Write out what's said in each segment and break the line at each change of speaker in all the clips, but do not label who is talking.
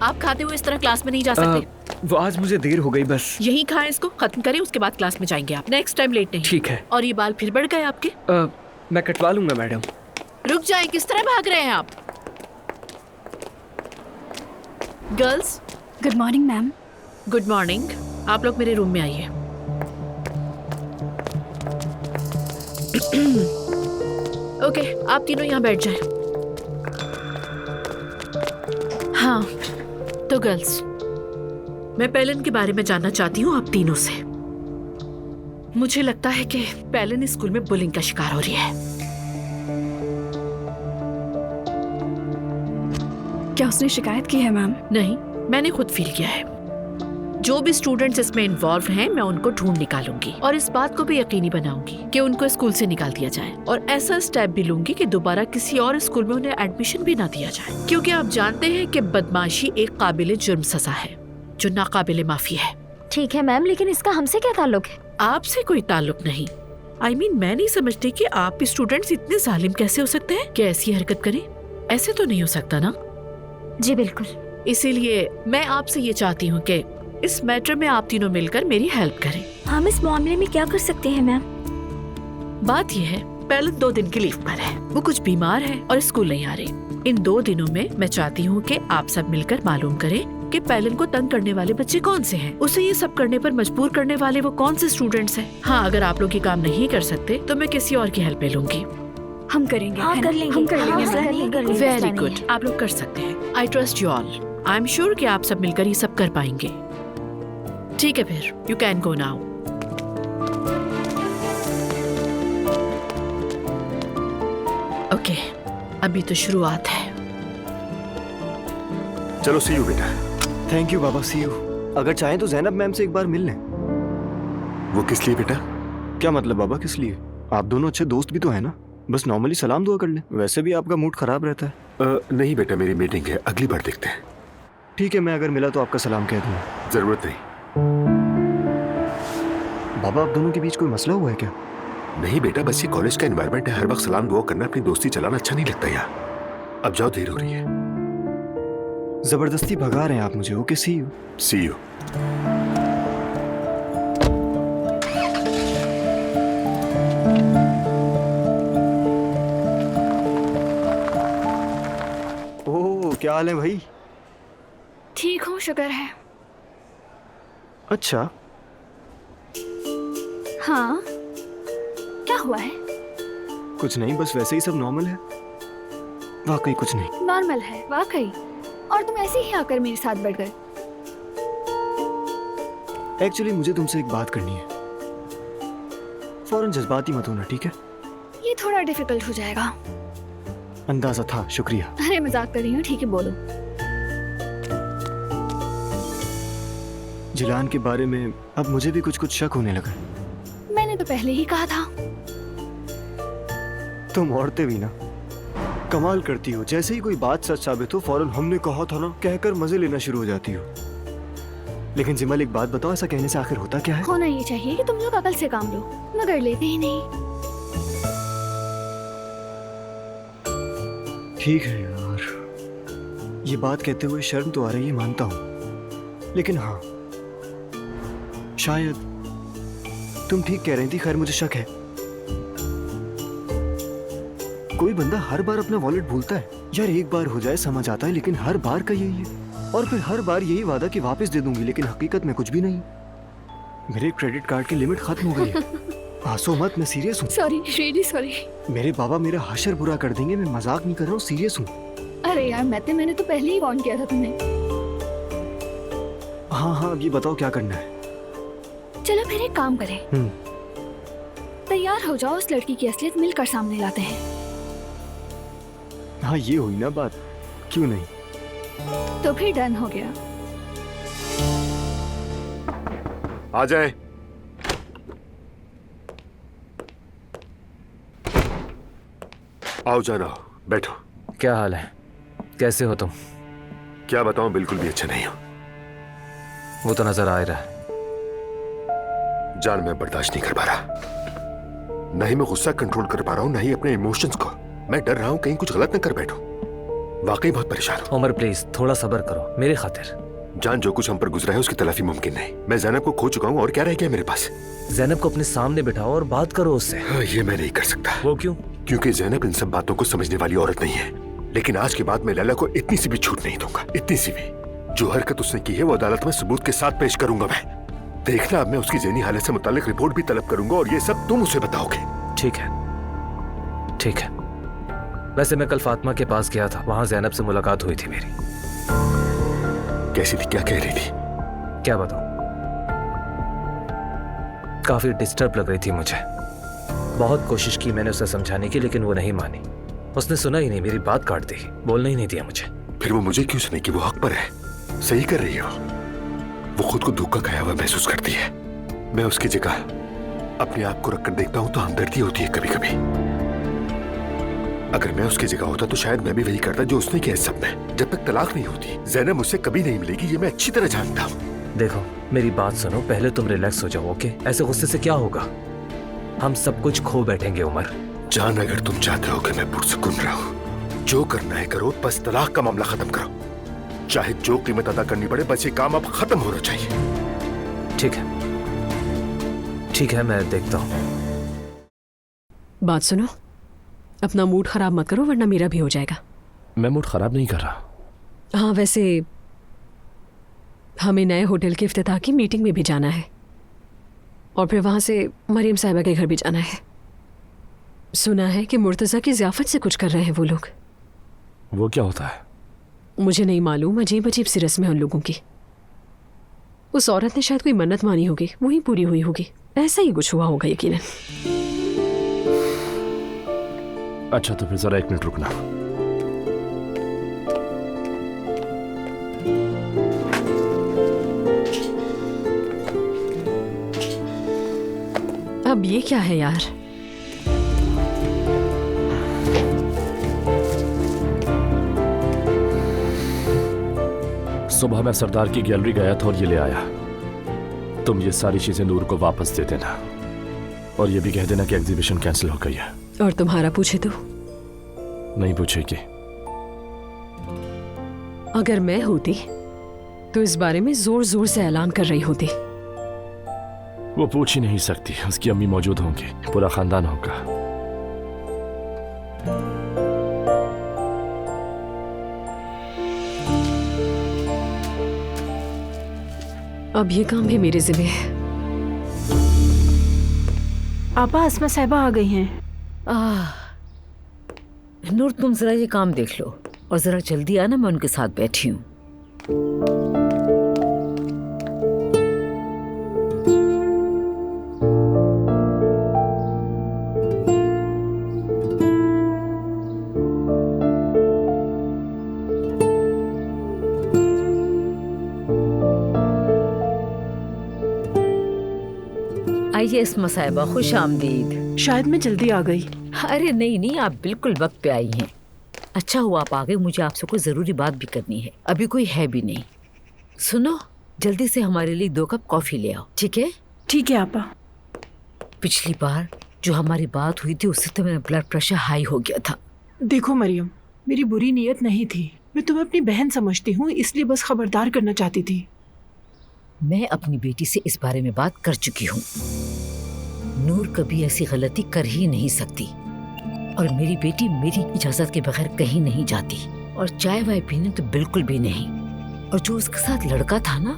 आप खाते हुए इस तरह क्लास में नहीं जा सकते।
वो आज मुझे देर हो गई बस।
यही खाएं, इसको खत्म करें, उसके बाद क्लास में जाएंगे आप। नेक्स्ट टाइम लेट नहीं।
ठीक है।
और ये बाल फिर बढ़ गए आपके?
मैं कटवा लूंगा मैडम।
रुक जाए, किस तरह भाग रहे हैं आप? Girls,
good morning ma'am.
Good morning. आप लोग मेरे रूम में आइए। ओके, आप तीनों यहाँ बैठ जाएं। हाँ, तो गर्ल्स, मैं पेलन के बारे में जानना चाहती हूँ आप तीनों से। मुझे लगता है कि पेलन इस स्कूल में बुलिंग का शिकार हो रही है।
क्या उसने शिकायत की है मैम?
नहीं, मैंने खुद फील किया है। जो भी स्टूडेंट्स इसमें इन्वॉल्व हैं, मैं उनको ढूंढ निकालूंगी और इस बात को भी यकीनी बनाऊंगी कि उनको स्कूल से निकाल दिया जाए, और ऐसा स्टेप भी लूंगी कि दोबारा किसी और स्कूल में उन्हें एडमिशन भी ना दिया जाए, क्योंकि आप जानते हैं कि बदमाशी एक काबिले जुर्म सजा है जो नाकाबिले माफी है।
ठीक है मैम, लेकिन इसका हमसे क्या ताल्लुक है?
आपसे कोई ताल्लुक नहीं। I mean, मैं नहीं समझती कि आप स्टूडेंट्स इतने जालिम कैसे हो सकते हैं कि ऐसी हरकत करें। ऐसे तो नहीं हो सकता ना?
जी बिल्कुल।
इसीलिए मैं आपसे ये चाहती हूँ कि इस मैटर में आप तीनों मिलकर मेरी हेल्प करें।
हम इस मामले में क्या कर सकते हैं मैम?
बात यह है, पेलन 2 दिन की लीव पर है। वो कुछ बीमार है और स्कूल नहीं आ रही। इन 2 दिनों में मैं चाहती हूँ कि आप सब मिलकर मालूम करें कि पेलन को तंग करने वाले बच्चे कौन से हैं, उसे ये सब करने पर मजबूर करने वाले वो कौन से स्टूडेंट्स हैं। हाँ, अगर आप लोग ये काम नहीं कर सकते तो मैं किसी और की हेल्प ले लूंगी।
हम करेंगे।
हाँ, कर लेंगे।
हम कर लेंगे।
हाँ, कर लेंगे।
वेरी गुड, आप लोग कर सकते हैं। I trust you all. I am sure कि आप सब मिलकर ये सब कर पाएंगे। ठीक है, फिर you can go now. Okay, अभी तो शुरुआत है।
चलो सी यू बेटा।
थैंक यू बाबा, सी यू। अगर चाहें तो जैनब मैम से एक बार मिल लें।
वो किस लिए बेटा?
क्या मतलब बाबा, किस लिए? आप दोनों अच्छे दोस्त भी तो हैं ना, बस नॉर्मली सलाम दुआ कर लें। वैसे भी आपका मूड खराब रहता है।
नहीं बेटा, मेरी मीटिंग है, अगली बार देखते हैं।
ठीक है, मैं अगर मिला तो आपका सलाम कह दूंगा।
जरूरत नहीं।
बाबा, आप दोनों के बीच कोई मसला हुआ है क्या?
नहीं बेटा, बस ये कॉलेज का एनवायरनमेंट है, हर वक्त सलाम दुआ करना, अपनी दोस्ती चलाना अच्छा नहीं लगता यार। अब जाओ, देर हो रही है।
जबरदस्ती भगा रहे हैं आप मुझे। Okay, see you.
See you.
Oh, क्या हाल है भाई?
ठीक हूँ, शुक्र है।
अच्छा,
हाँ, क्या हुआ है?
कुछ नहीं, बस वैसे ही सब नॉर्मल है। वाकई कुछ नहीं।
नॉर्मल है वाकई? और तुम ऐसे ही आकर मेरे साथ बढ़ गए।
एक्चुअली मुझे तुमसे एक बात करनी है। फौरन जज्बाती मत होना, ठीक है?
ये थोड़ा डिफिकल्ट हो जाएगा।
अंदाजा था, शुक्रिया।
अरे मजाक कर रही हूँ, ठीक है बोलो।
जिलान के बारे में अब मुझे भी कुछ कुछ शक होने लगा।
मैंने तो पहले ही कहा था।
तुम औरतें भी ना कमाल करती हो। जैसे ही कोई बात सच साबित हो, फौरन हमने कहा था ना कहकर मजे लेना शुरू हो जाती हो। लेकिन जिमल, एक बात बताओ, ऐसा कहने से आखिर होता क्या है?
होना ये चाहिए कि तुम लोग अकल से काम लो, मगर लेते ही नहीं।
ठीक है यार, ये बात कहते हुए शर्म तो आ रही है, मानता हूं। लेकिन हाँ, शायद तुम ठीक कह रही थी। खैर, मुझे शक है। कोई बंदा हर बार अपना वॉलेट भूलता है यार। एक बार हो जाए समझ आता है, लेकिन हर बार का यही है। और फिर हर बार यही वादा कि वापस दे दूंगी, लेकिन हकीकत में कुछ भी नहीं। मेरे क्रेडिट कार्ड की लिमिट खत्म हो गई है। हंसो मत, मैं सीरियस हूँ।
Sorry, really sorry.
मेरे बाबा मेरा हशर बुरा कर देंगे। मैं मजाक नहीं कर रहा हूँ, सीरियस हूँ।
अरे यार, मैंने तो पहले ही वार्न किया था तुम्हें।
हाँ हाँ, अब ये बताओ क्या करना है?
चलो फिर एक काम करें, तैयार हो जाओ, उस लड़की की असलियत मिलकर सामने लाते हैं।
हाँ, ये हुई ना बात, क्यों नहीं?
तो फिर डन हो गया।
आ जाए। आओ जाना, बैठो।
क्या हाल है, कैसे हो तुम?
क्या बताऊं, बिल्कुल भी अच्छा नहीं हो।
वो तो नजर आ ही रहा है।
जान, मैं बर्दाश्त नहीं कर पा रहा। नहीं मैं गुस्सा कंट्रोल कर पा रहा हूं, नहीं अपने इमोशंस को। मैं डर रहा हूं कहीं कुछ गलत न कर बैठूं। वाकई बहुत परेशान हूँ।
उमर प्लीज थोड़ा सब्र करो मेरी खातिर।
जान, जो कुछ हम पर गुजरा है उसकी तलाफी मुमकिन नहीं। मैं ज़ैनब को खो चुका हूँ और क्या रह गया मेरे पास।
ज़ैनब को अपने सामने बिठाओ और बात करो उससे।
हाँ, ये मैं नहीं कर सकता।
वो क्यों?
क्योंकि ज़ैनब इन सब बातों को समझने वाली औरत नहीं है। लेकिन आज के बाद मैं लैला को इतनी सी भी छूट नहीं दूंगा, इतनी सी भी। जो हरकत उसने की है वो अदालत में सबूत के साथ पेश करूंगा मैं। देखना, अब मैं उसकी ज़हनी हालत से मुतालिक रिपोर्ट भी तलब करूंगा और ये सब तुम उसे बताओगे।
ठीक है, ठीक है। वैसे मैं कल फातिमा के पास गया था, वहां ज़ैनब से मुलाकात हुई थी मेरी।
कैसी थी, क्या कह रही थी?
क्या बताऊं, काफी डिस्टर्ब लग रही थी मुझे। बहुत कोशिश की मैंने उसे समझाने की, लेकिन वो नहीं मानी। उसने सुना ही नहीं, मेरी बात काट दी, बोलने ही नहीं दिया मुझे।
फिर वो मुझे क्यों सुने कि वो हक पर है, सही कर रही है। वो खुद को धोखा खाया हुआ महसूस करती है। मैं उसकी जगह अपने आप को रखकर देखता हूं तो हमदर्दी होती है कभी कभी। अगर मैं उसकी जगह होता तो शायद मैं भी वही करता जो उसने किया। सब में जब तक तलाक नहीं होती ज़ैनब मुझसे कभी नहीं मिलेगी, ये मैं अच्छी तरह जानता हूँ।
देखो मेरी बात सुनो, पहले तुम रिलैक्स हो जाओ, ओके? ऐसे गुस्से से क्या होगा, हम सब कुछ खो बैठेंगे उमर।
जान, अगर तुम चाहते हो कि मैं पुरसुकून रहूं, जो करना है करो, बस तलाक का मामला खत्म करो। चाहे जो कीमत अदा करनी पड़े, बस ये काम अब खत्म होना चाहिए।
ठीक है, ठीक है, मैं देखता हूँ।
बात सुनो, अपना मूड खराब मत करो वरना मेरा भी हो जाएगा।
मैं मूड खराब नहीं कर रहा।
हाँ, वैसे हमें नए होटल के इफ्तिताह की मीटिंग में भी जाना है और फिर वहाँ से मरियम साहिबा के घर भी जाना है। सुना है कि मुर्तज़ा की ज़ियाफ़त से कुछ कर रहे हैं वो लोग।
वो क्या होता है?
मुझे नहीं मालूम, अजीब अजीब सी रस्में उन लोगों की। उस औरत ने शायद कोई मन्नत मानी होगी, वही पूरी हुई होगी। ऐसा ही कुछ हुआ होगा यकीनन।
अच्छा, तो फिर जरा 1 मिनट रुकना।
अब ये क्या है यार?
सुबह मैं सरदार की गैलरी गया था और ये ले आया। तुम ये सारी चीजें नूर को वापस दे देना और ये भी कह देना कि एग्जीबिशन कैंसिल हो गई है।
और तुम्हारा पूछे तो?
नहीं पूछेगी।
अगर मैं होती तो इस बारे में जोर जोर से ऐलान कर रही होती।
वो पूछ ही नहीं सकती, उसकी अम्मी मौजूद होंगी, पूरा खानदान होगा।
अब ये काम भी मेरे जिम्मे है।
आपा, अस्मा साहिबा आ गई हैं।
नूर, तुम जरा ये काम देख लो और जरा जल्दी आना, मैं उनके साथ बैठी हूँ। आइए अस्मा साहिबा, खुश आमदीद।
शायद मैं जल्दी आ गई।
अरे नहीं नहीं, आप बिल्कुल वक्त पे आई हैं। अच्छा हुआ आप आ गए, मुझे आपसे कोई ज़रूरी बात भी करनी है। अभी कोई है भी नहीं। सुनो, जल्दी से हमारे लिए 2 कप कॉफ़ी ले आओ, ठीक है?
ठीक है आपा।
पिछली बार जो हमारी बात हुई थी उससे तो मेरा ब्लड प्रेशर हाई हो गया था।
देखो मरियम, मेरी बुरी नीयत नहीं थी। मैं तुम्हें अपनी बहन समझती हूँ, इसलिए बस खबरदार करना चाहती थी।
मैं अपनी बेटी से इस बारे में बात कर चुकी हूँ। नूर कभी ऐसी गलती कर ही नहीं सकती और मेरी बेटी मेरी इजाजत के बगैर कहीं नहीं जाती और चाय वाय पीने तो बिल्कुल भी नहीं। और जो उसके साथ लड़का था ना,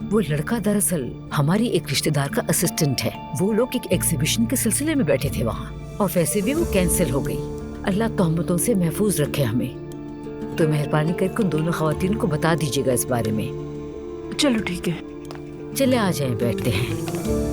वो लड़का दरअसल हमारी एक रिश्तेदार का असिस्टेंट है। वो लोग एक एग्जीबिशन के सिलसिले में बैठे थे वहाँ और वैसे भी वो कैंसिल हो गई। अल्लाह तोहमतों से महफूज रखे हमें। तो मेहरबानी करके उन दोनों खवातीन को बता दीजिएगा इस बारे में।
चलो ठीक है।
चले आ जाएं, बैठते हैं।